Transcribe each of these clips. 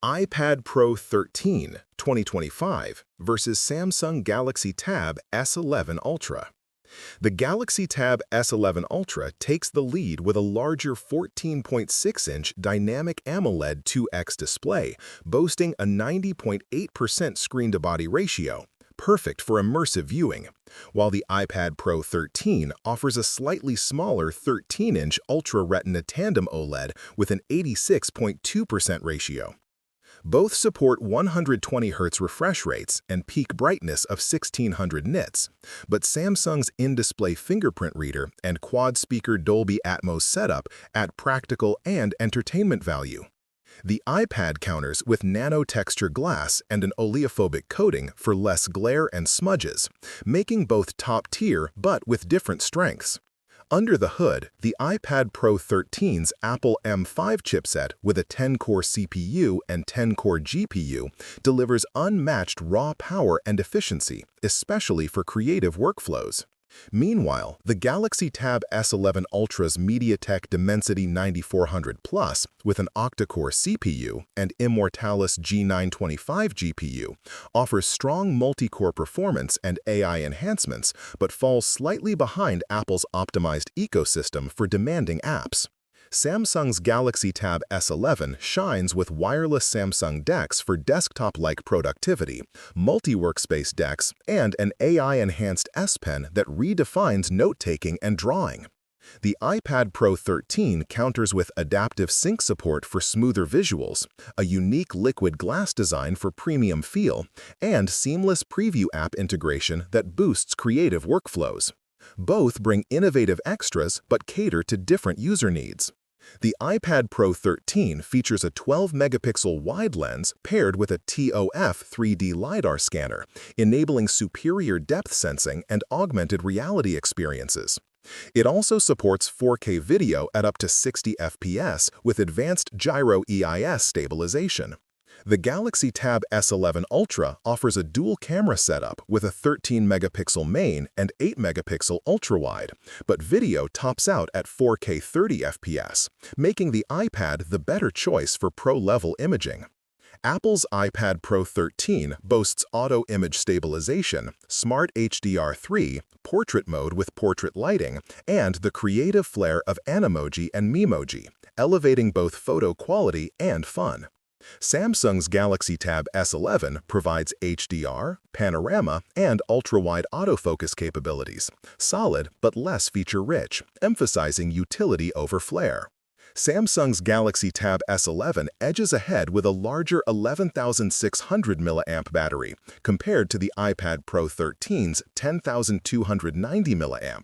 iPad Pro 13, 2025 versus Samsung Galaxy Tab S11 Ultra. The Galaxy Tab S11 Ultra takes the lead with a larger 14.6-inch dynamic AMOLED 2X display, boasting a 90.8% screen-to-body ratio, perfect for immersive viewing, while the iPad Pro 13 offers a slightly smaller 13-inch Ultra Retina tandem OLED with an 86.2% ratio. Both support 120Hz refresh rates and peak brightness of 1600 nits, but Samsung's in-display fingerprint reader and quad-speaker Dolby Atmos setup add practical and entertainment value. The iPad counters with nano-texture glass and an oleophobic coating for less glare and smudges, making both top-tier but with different strengths. Under the hood, the iPad Pro 13's Apple M5 chipset with a 10-core CPU and 10-core GPU delivers unmatched raw power and efficiency, especially for creative workflows. Meanwhile, the Galaxy Tab S11 Ultra's MediaTek Dimensity 9400 Plus with an octa-core CPU and Immortalis G925 GPU offers strong multi-core performance and AI enhancements, but falls slightly behind Apple's optimized ecosystem for demanding apps. Samsung's Galaxy Tab S11 shines with wireless Samsung DeX for desktop-like productivity, multi-workspace DeX, and an AI-enhanced S Pen that redefines note-taking and drawing. The iPad Pro 13 counters with adaptive sync support for smoother visuals, a unique liquid glass design for premium feel, and seamless preview app integration that boosts creative workflows. Both bring innovative extras but cater to different user needs. The iPad Pro 13 features a 12-megapixel wide lens paired with a TOF 3D LiDAR scanner, enabling superior depth sensing and augmented reality experiences. It also supports 4K video at up to 60 FPS with advanced gyro EIS stabilization. The Galaxy Tab S11 Ultra offers a dual-camera setup with a 13-megapixel main and 8-megapixel ultra-wide, but video tops out at 4K 30 FPS, making the iPad the better choice for pro-level imaging. Apple's iPad Pro 13 boasts auto image stabilization, smart HDR3, portrait mode with portrait lighting, and the creative flair of Animoji and Memoji, elevating both photo quality and fun. Samsung's Galaxy Tab S11 provides HDR, panorama, and ultra-wide autofocus capabilities, solid but less feature-rich, emphasizing utility over flair. Samsung's Galaxy Tab S11 edges ahead with a larger 11,600 mAh battery compared to the iPad Pro 13's 10,290 mAh,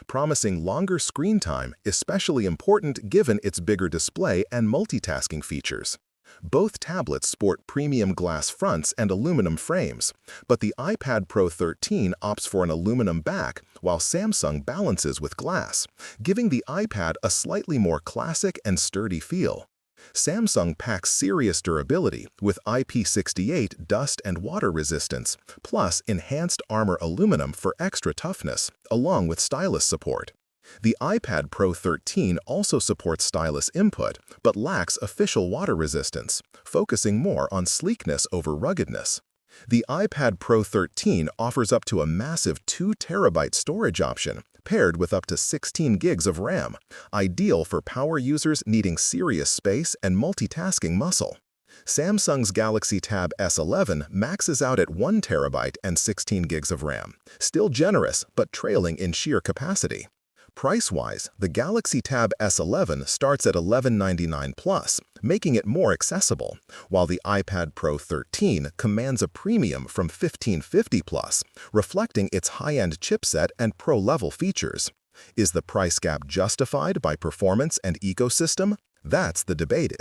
promising longer screen time, especially important given its bigger display and multitasking features. Both tablets sport premium glass fronts and aluminum frames, but the iPad Pro 13 opts for an aluminum back while Samsung balances with glass, giving the iPad a slightly more classic and sturdy feel. Samsung packs serious durability with IP68 dust and water resistance, plus enhanced armor aluminum for extra toughness, along with stylus support. The iPad Pro 13 also supports stylus input, but lacks official water resistance, focusing more on sleekness over ruggedness. The iPad Pro 13 offers up to a massive 2TB storage option, paired with up to 16 gigs of RAM, ideal for power users needing serious space and multitasking muscle. Samsung's Galaxy Tab S11 maxes out at 1TB and 16 gigs of RAM, still generous but trailing in sheer capacity. Price-wise, the Galaxy Tab S11 starts at $1199 plus, making it more accessible, while the iPad Pro 13 commands a premium from $1550 plus, reflecting its high-end chipset and pro-level features. Is the price gap justified by performance and ecosystem? That's the debate.